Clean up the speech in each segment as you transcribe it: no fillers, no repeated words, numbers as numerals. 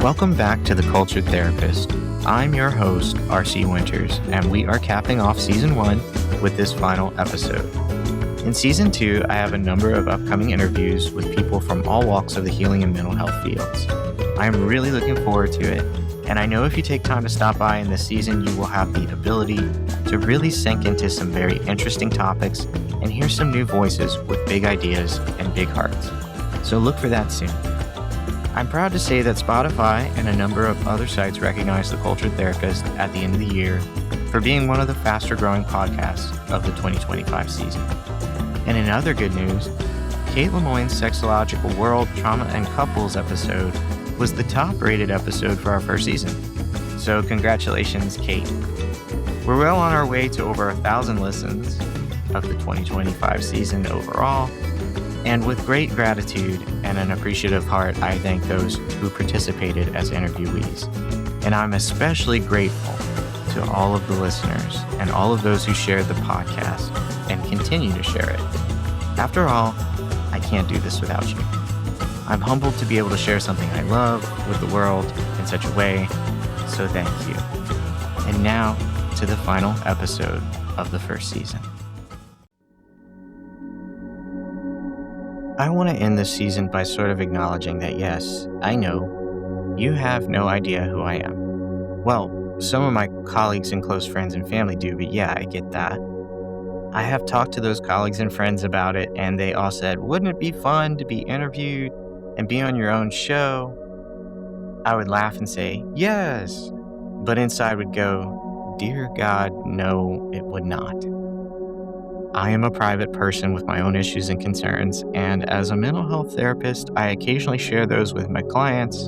Welcome back to The Cultured Therapist. I'm your host, R.C. Winters, and we are capping off Season 1 with this final episode. In Season 2, I have a number of upcoming interviews with people from all walks of the healing and mental health fields. I'm really looking forward to it, and I know if you take time to stop by in this season, you will have the ability to really sink into some very interesting topics and hear some new voices with big ideas and big hearts. So look for that soon. I'm proud to say that Spotify and a number of other sites recognize The Cultured Therapist at the end of the year for being one of the faster growing podcasts of the 2025 season. And in other good news, Kate Lemoyne's Sexological World Trauma and Couples episode was the top rated episode for our first season. So congratulations, Kate. We're well on our way to over 1,000 listens of the 2025 season overall. And with great gratitude and an appreciative heart, I thank those who participated as interviewees. And I'm especially grateful to all of the listeners and all of those who shared the podcast and continue to share it. After all, I can't do this without you. I'm humbled to be able to share something I love with the world in such a way, so thank you. And now to the final episode of the first season. I want to end this season by sort of acknowledging that yes, I know, you have no idea who I am. Well, some of my colleagues and close friends and family do, but yeah, I get that. I have talked to those colleagues and friends about it, and they all said, wouldn't it be fun to be interviewed and be on your own show? I would laugh and say, yes, but inside would go, dear God, no, it would not. I am a private person with my own issues and concerns, and as a mental health therapist, I occasionally share those with my clients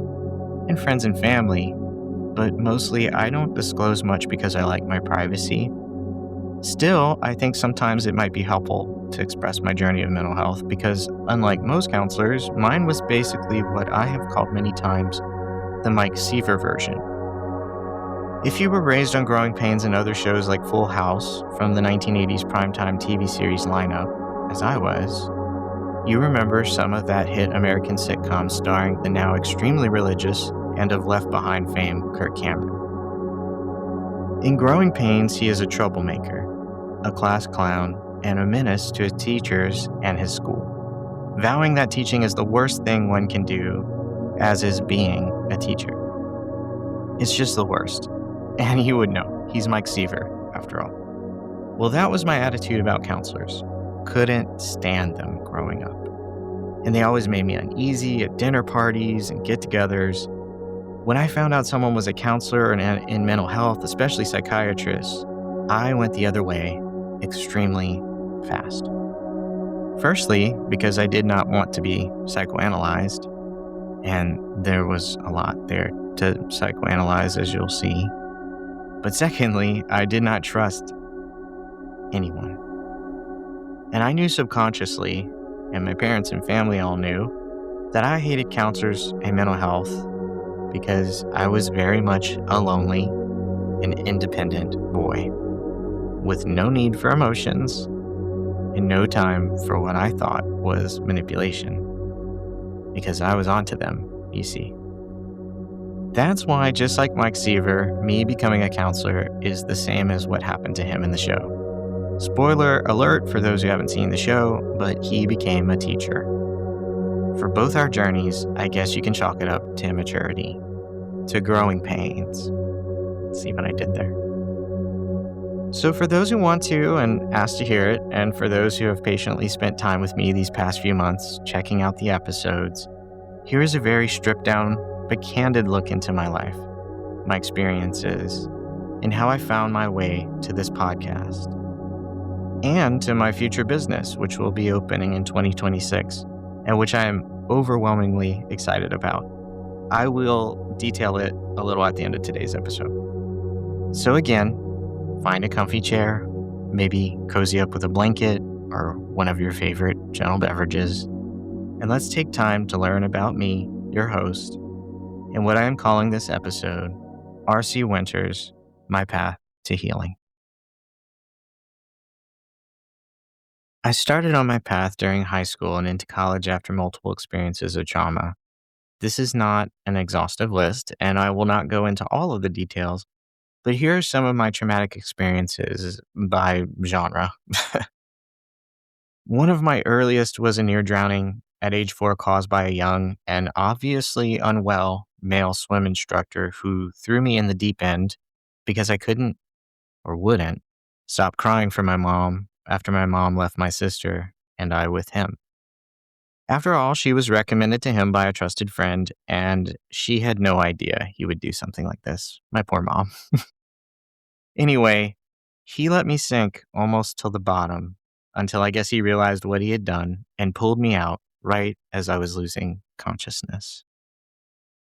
and friends and family, but mostly I don't disclose much because I like my privacy. Still, I think sometimes it might be helpful to express my journey of mental health because, unlike most counselors, mine was basically what I have called many times the Mike Seaver version. If you were raised on Growing Pains and other shows like Full House from the 1980s primetime TV series lineup, as I was, you remember some of that hit American sitcom starring the now extremely religious and of Left Behind fame Kirk Cameron. In Growing Pains, he is a troublemaker, a class clown, and a menace to his teachers and his school, vowing that teaching is the worst thing one can do, as is being a teacher. It's just the worst. And he would know. He's Mike Seaver, after all. Well, that was my attitude about counselors. Couldn't stand them growing up. And they always made me uneasy at dinner parties and get-togethers. When I found out someone was a counselor and in mental health, especially psychiatrists, I went the other way extremely fast. Firstly, because I did not want to be psychoanalyzed, and there was a lot there to psychoanalyze, as you'll see. But secondly, I did not trust anyone. And I knew subconsciously, and my parents and family all knew, that I hated counselors and mental health because I was very much a lonely and independent boy with no need for emotions and no time for what I thought was manipulation because I was onto them, you see. That's why, just like Mike Seaver, me becoming a counselor is the same as what happened to him in the show. Spoiler alert for those who haven't seen the show, but he became a teacher. For both our journeys, I guess you can chalk it up to immaturity, to growing pains. See what I did there? So for those who want to and ask to hear it, and for those who have patiently spent time with me these past few months checking out the episodes, here is a very stripped down but candid look into my life, my experiences, and how I found my way to this podcast, and to my future business, which will be opening in 2026, and which I am overwhelmingly excited about. I will detail it a little at the end of today's episode. So again, find a comfy chair, maybe cozy up with a blanket or one of your favorite gentle beverages, and let's take time to learn about me, your host, and what I am calling this episode, R.C. Winters, My Path to Healing. I started on my path during high school and into college after multiple experiences of trauma. This is not an exhaustive list, and I will not go into all of the details, but here are some of my traumatic experiences by genre. One of my earliest was a near drowning at age 4 caused by a young and obviously unwell male swim instructor who threw me in the deep end because I couldn't or wouldn't stop crying for my mom after my mom left my sister and I with him. After all, she was recommended to him by a trusted friend, and she had no idea he would do something like this. My poor mom. Anyway, he let me sink almost till the bottom until I guess he realized what he had done and pulled me out right as I was losing consciousness.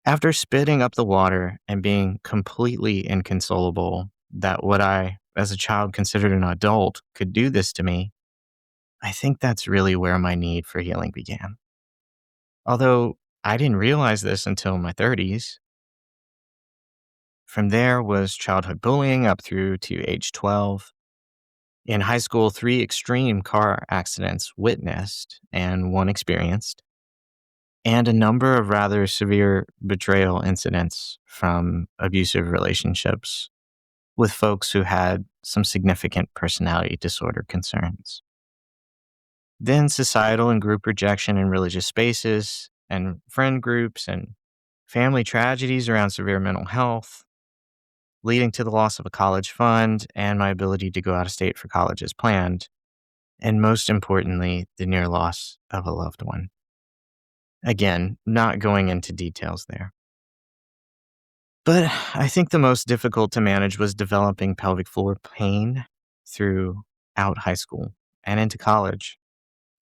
After spitting up the water and being completely inconsolable that what I, as a child, considered an adult could do this to me, I think that's really where my need for healing began. Although I didn't realize this until my 30s. From there was childhood bullying up through to age 12. In high school, 3 extreme car accidents witnessed and one experienced, and a number of rather severe betrayal incidents from abusive relationships with folks who had some significant personality disorder concerns. Then societal and group rejection in religious spaces and friend groups and family tragedies around severe mental health, leading to the loss of a college fund and my ability to go out of state for college as planned, and most importantly, the near loss of a loved one. Again, not going into details there. But I think the most difficult to manage was developing pelvic floor pain throughout high school and into college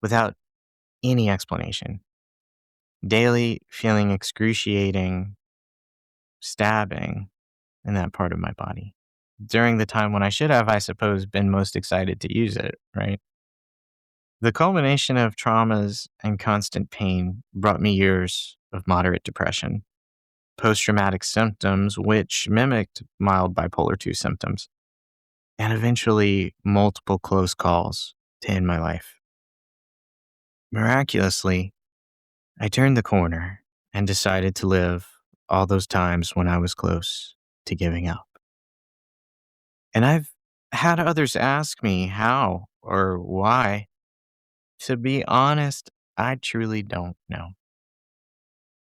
without any explanation. Daily feeling excruciating stabbing in that part of my body during the time when I should have, I suppose, been most excited to use it, right? The culmination of traumas and constant pain brought me years of moderate depression, post traumatic symptoms, which mimicked mild bipolar 2 symptoms, and eventually multiple close calls to end my life. Miraculously, I turned the corner and decided to live all those times when I was close to giving up. And I've had others ask me how or why. To be honest, I truly don't know.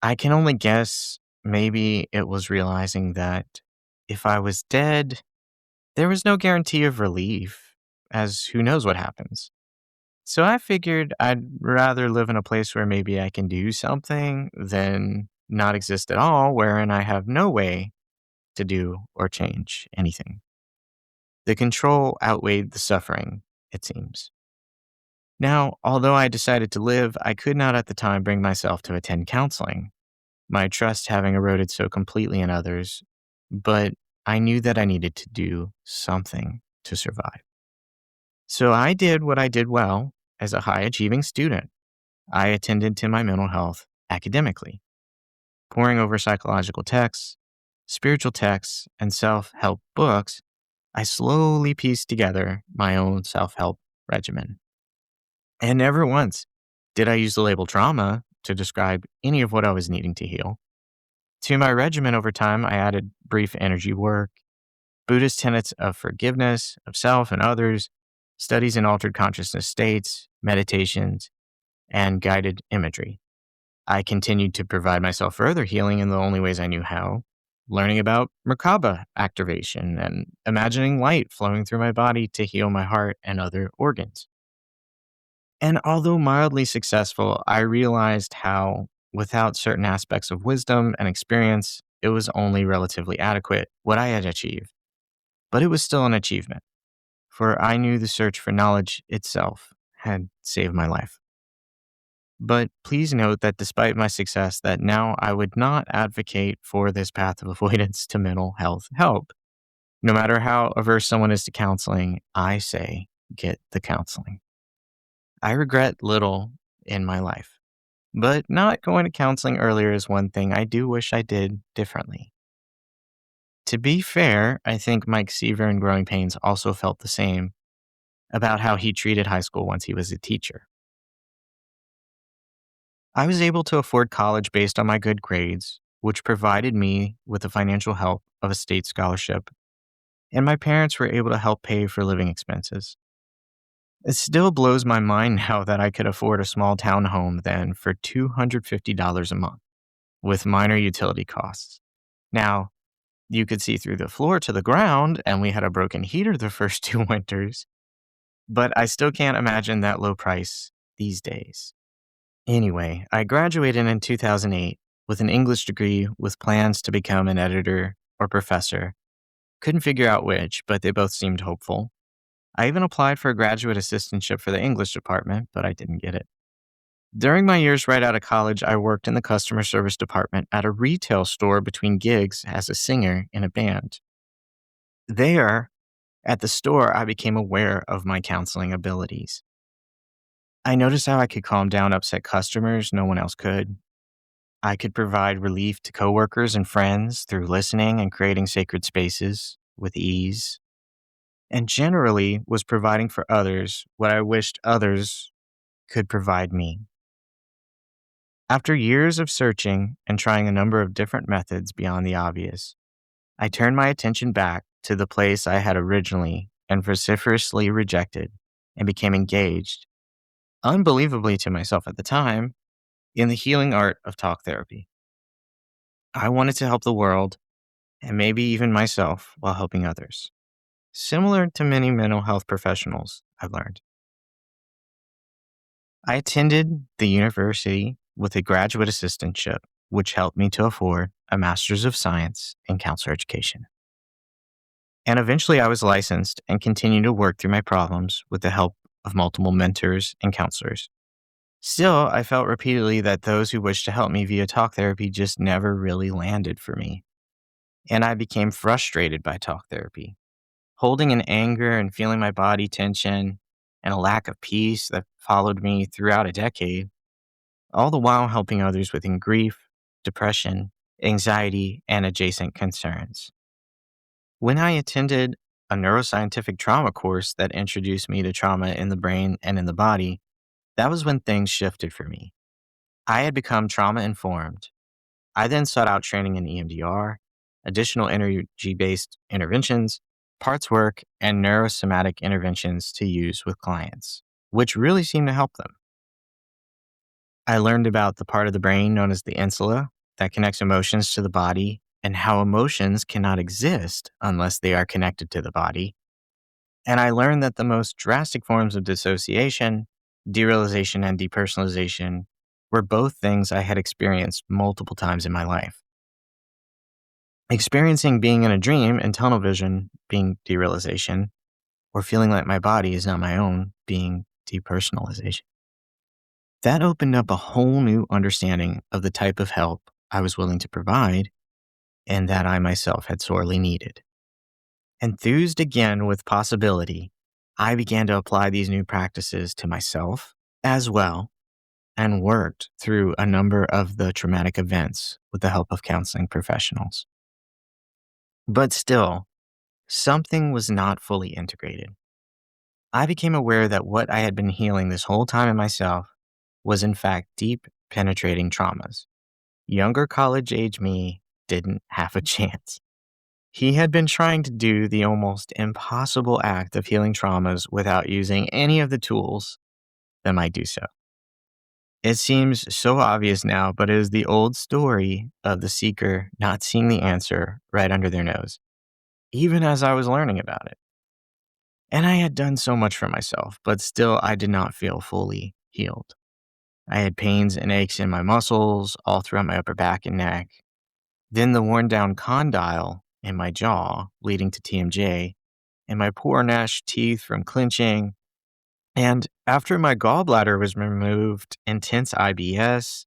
I can only guess maybe it was realizing that if I was dead, there was no guarantee of relief, as who knows what happens. So I figured I'd rather live in a place where maybe I can do something than not exist at all, wherein I have no way to do or change anything. The control outweighed the suffering, it seems. Now, although I decided to live, I could not at the time bring myself to attend counseling, my trust having eroded so completely in others, but I knew that I needed to do something to survive. So I did what I did well as a high achieving student. I attended to my mental health academically, poring over psychological texts, spiritual texts, and self help books. I slowly pieced together my own self help regimen. And never once did I use the label trauma to describe any of what I was needing to heal. To my regimen over time, I added brief energy work, Buddhist tenets of forgiveness of self and others, studies in altered consciousness states, meditations, and guided imagery. I continued to provide myself further healing in the only ways I knew how, learning about Merkaba activation and imagining light flowing through my body to heal my heart and other organs. And although mildly successful, I realized how, without certain aspects of wisdom and experience, it was only relatively adequate what I had achieved. But it was still an achievement, for I knew the search for knowledge itself had saved my life. But please note that despite my success, that now I would not advocate for this path of avoidance to mental health help. No matter how averse someone is to counseling, I say get the counseling. I regret little in my life, but not going to counseling earlier is one thing I do wish I did differently. To be fair, I think Mike Seaver in Growing Pains also felt the same about how he treated high school once he was a teacher. I was able to afford college based on my good grades, which provided me with the financial help of a state scholarship, and my parents were able to help pay for living expenses. It still blows my mind now that I could afford a small town home then for $250 a month with minor utility costs. Now, you could see through the floor to the ground, and we had a broken heater the first 2 winters, but I still can't imagine that low price these days. Anyway, I graduated in 2008 with an English degree with plans to become an editor or professor. Couldn't figure out which, but they both seemed hopeful. I even applied for a graduate assistantship for the English department, but I didn't get it. During my years right out of college, I worked in the customer service department at a retail store between gigs as a singer in a band. There, at the store, I became aware of my counseling abilities. I noticed how I could calm down upset customers no one else could. I could provide relief to coworkers and friends through listening and creating sacred spaces with ease, and generally was providing for others what I wished others could provide me. After years of searching and trying a number of different methods beyond the obvious, I turned my attention back to the place I had originally and vociferously rejected and became engaged, unbelievably to myself at the time, in the healing art of talk therapy. I wanted to help the world and maybe even myself while helping others, similar to many mental health professionals I've learned. I attended the university with a graduate assistantship, which helped me to afford a master's of science in counselor education. And eventually I was licensed and continued to work through my problems with the help of multiple mentors and counselors. Still, I felt repeatedly that those who wished to help me via talk therapy just never really landed for me. And I became frustrated by talk therapy, holding an anger and feeling my body tension and a lack of peace that followed me throughout a decade, all the while helping others with grief, depression, anxiety, and adjacent concerns. When I attended a neuroscientific trauma course that introduced me to trauma in the brain and in the body, that was when things shifted for me. I had become trauma informed. I then sought out training in EMDR, additional energy-based interventions, parts work, and neurosomatic interventions to use with clients, which really seemed to help them. I learned about the part of the brain known as the insula that connects emotions to the body and how emotions cannot exist unless they are connected to the body. And I learned that the most drastic forms of dissociation, derealization, and depersonalization were both things I had experienced multiple times in my life. Experiencing being in a dream and tunnel vision being derealization, or feeling like my body is not my own being depersonalization. That opened up a whole new understanding of the type of help I was willing to provide and that I myself had sorely needed. Enthused again with possibility, I began to apply these new practices to myself as well and worked through a number of the traumatic events with the help of counseling professionals. But still, something was not fully integrated. I became aware that what I had been healing this whole time in myself was in fact deep, penetrating traumas. Younger college-age me didn't have a chance. He had been trying to do the almost impossible act of healing traumas without using any of the tools that might do so. It seems so obvious now, but it is the old story of the seeker not seeing the answer right under their nose, even as I was learning about it. And I had done so much for myself, but still I did not feel fully healed. I had pains and aches in my muscles all throughout my upper back and neck. Then the worn down condyle in my jaw leading to TMJ, and my poor gnashed teeth from clenching. And after my gallbladder was removed, intense IBS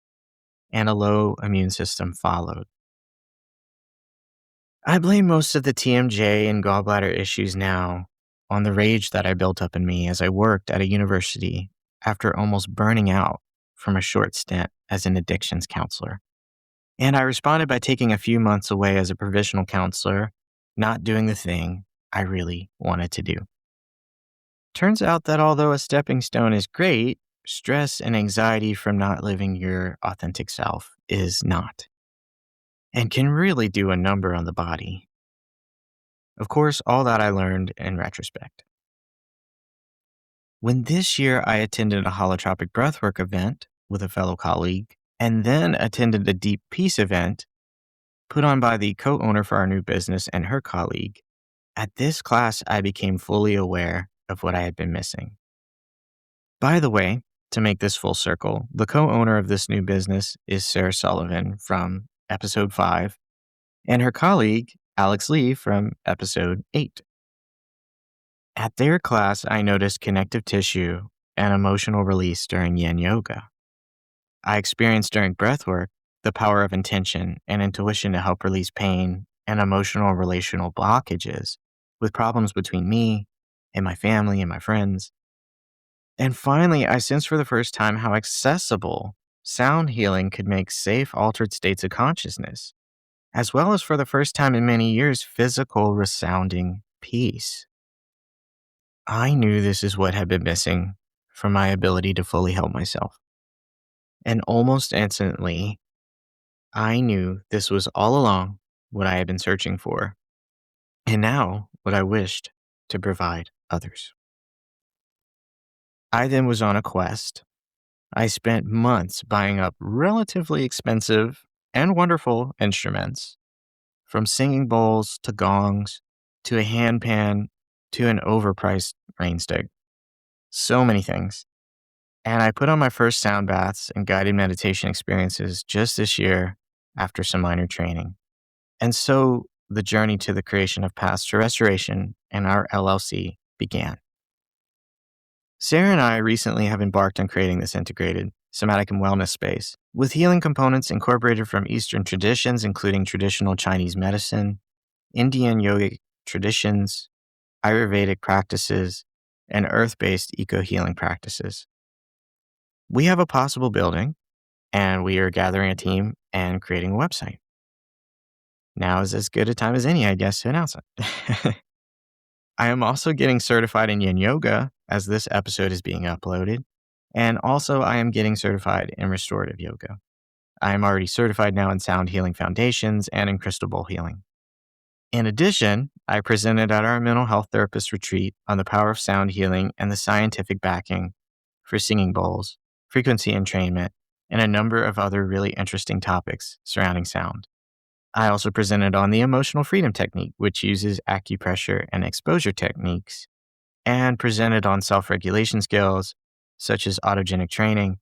and a low immune system followed. I blame most of the TMJ and gallbladder issues now on the rage that I built up in me as I worked at a university after almost burning out from a short stint as an addictions counselor. And I responded by taking a few months away as a provisional counselor, not doing the thing I really wanted to do. Turns out that although a stepping stone is great, stress and anxiety from not living your authentic self is not, and can really do a number on the body. Of course, all that I learned in retrospect. When this year I attended a holotropic breathwork event with a fellow colleague, and then attended a deep peace event put on by the co owner for our new business and her colleague, at this class I became fully aware of what I had been missing. By the way, to make this full circle, the co owner of this new business is Sarah Sullivan from episode 5, and her colleague, Alex Lee, from episode 8. At their class, I noticed connective tissue and emotional release during yin yoga. I experienced during breathwork the power of intention and intuition to help release pain and emotional relational blockages with problems between me and my family and my friends. And finally, I sensed for the first time how accessible sound healing could make safe altered states of consciousness, as well as for the first time in many years, physical resounding peace. I knew this is what had been missing from my ability to fully help myself. And almost instantly, I knew this was all along what I had been searching for, and now what I wished to provide others. I then was on a quest. I spent months buying up relatively expensive and wonderful instruments, from singing bowls to gongs to a handpan to an overpriced rain stick. So many things. And I put on my first sound baths and guided meditation experiences just this year after some minor training. And so the journey to the creation of Paths to Restoration and our LLC began. Sarah and I recently have embarked on creating this integrated somatic and wellness space with healing components incorporated from Eastern traditions, including traditional Chinese medicine, Indian yogic traditions, Ayurvedic practices, and earth-based eco-healing practices. We have a possible building, and we are gathering a team and creating a website. Now is as good a time as any, I guess, to announce it. I am also getting certified in yin yoga as this episode is being uploaded. And also, I am getting certified in restorative yoga. I am already certified now in sound healing foundations and in crystal bowl healing. In addition, I presented at our mental health therapist retreat on the power of sound healing and the scientific backing for singing bowls, frequency entrainment, and a number of other really interesting topics surrounding sound. I also presented on the emotional freedom technique, which uses acupressure and exposure techniques, and presented on self-regulation skills, such as autogenic training,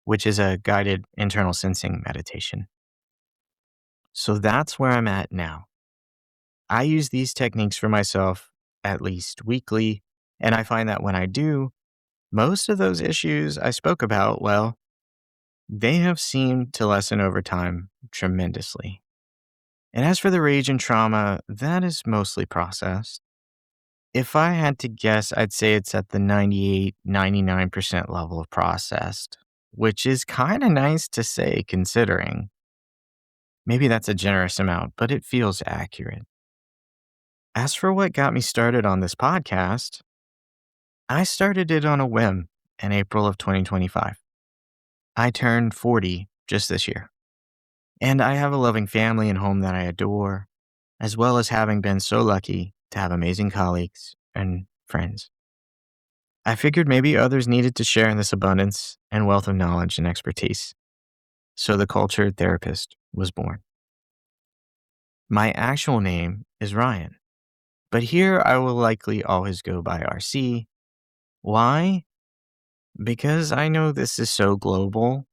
which is a guided internal sensing meditation. So that's where I'm at now. I use these techniques for myself at least weekly, and I find that when I do, most of those issues I spoke about, well, they have seemed to lessen over time tremendously. And as for the rage and trauma, that is mostly processed. If I had to guess, I'd say it's at the 98, 99% level of processed, which is kind of nice to say considering. Maybe that's a generous amount, but it feels accurate. As for what got me started on this podcast, I started it on a whim in April of 2025. I turned 40 just this year, and I have a loving family and home that I adore, as well as having been so lucky to have amazing colleagues and friends. I figured maybe others needed to share in this abundance and wealth of knowledge and expertise. So the Cultured Therapist was born. My actual name is Ryan, but here I will likely always go by RC. Why? Because I know this is so global.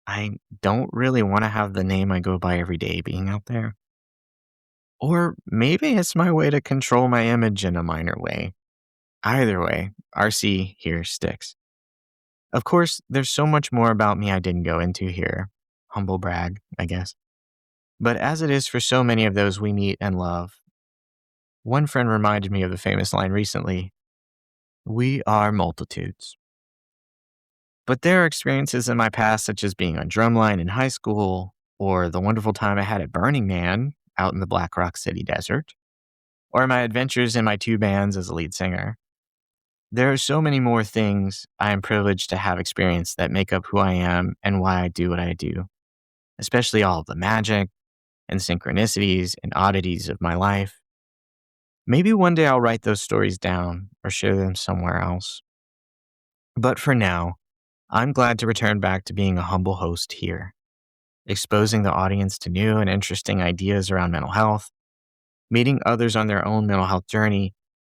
I don't really want to have the name I go by every day being out there. Or maybe it's my way to control my image in a minor way. Either way, RC here sticks. Of course, there's so much more about me I didn't go into here. Humble brag, I guess. But as it is for so many of those we meet and love, one friend reminded me of the famous line recently, "We are multitudes." But there are experiences in my past, such as being on drumline in high school, or the wonderful time I had at Burning Man out in the Black Rock City desert, or my adventures in my 2 bands as a lead singer. There are so many more things I am privileged to have experienced that make up who I am and why I do what I do, especially all of the magic and synchronicities and oddities of my life. Maybe one day I'll write those stories down or share them somewhere else. But for now, I'm glad to return back to being a humble host here, exposing the audience to new and interesting ideas around mental health, meeting others on their own mental health journey,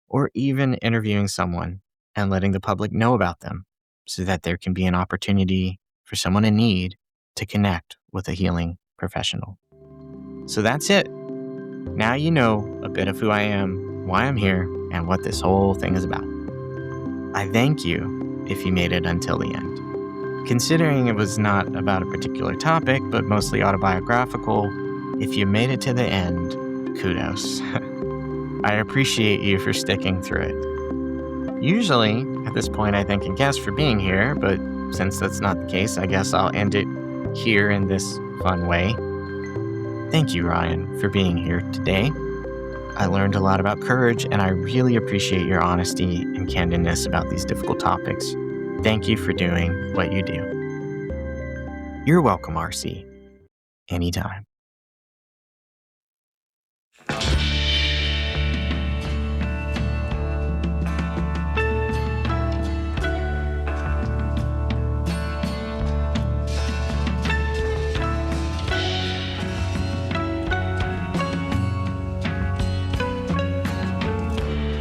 or even interviewing someone and letting the public know about them so that there can be an opportunity for someone in need to connect with a healing professional. So that's it. Now you know a bit of who I am, why I'm here, and what this whole thing is about. I thank you if you made it until the end. Considering it was not about a particular topic, but mostly autobiographical, if you made it to the end, kudos. I appreciate you for sticking through it. Usually, at this point, I thank a guest for being here, but since that's not the case, I guess I'll end it here in this fun way. Thank you, Ryan, for being here today. I learned a lot about courage, and I really appreciate your honesty and candidness about these difficult topics. Thank you for doing what you do. You're welcome, RC. Anytime.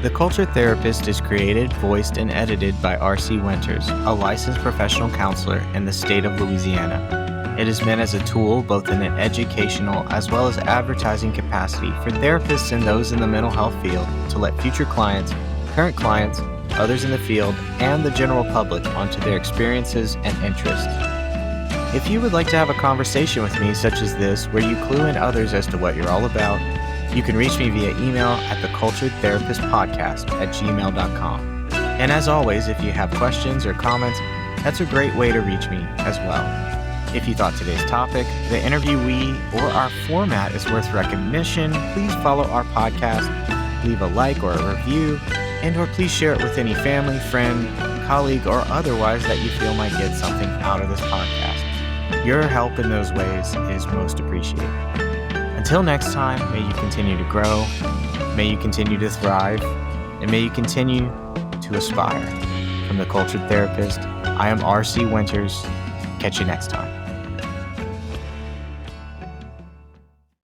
The Cultured Therapist is created, voiced, and edited by R.C. Winters, a licensed professional counselor in the state of Louisiana. It is meant as a tool both in an educational as well as advertising capacity for therapists and those in the mental health field to let future clients, current clients, others in the field, and the general public onto their experiences and interests. If you would like to have a conversation with me such as this, where you clue in others as to what you're all about, you can reach me via email at theculturedtherapistpodcast@gmail.com. And as always, if you have questions or comments, that's a great way to reach me as well. If you thought today's topic, the interviewee, or our format is worth recognition, please follow our podcast, leave a like or a review, and or please share it with any family, friend, colleague, or otherwise that you feel might get something out of this podcast. Your help in those ways is most appreciated. Until next time, may you continue to grow, may you continue to thrive, and may you continue to aspire. From The Cultured Therapist, I am R.C. Winters. Catch you next time.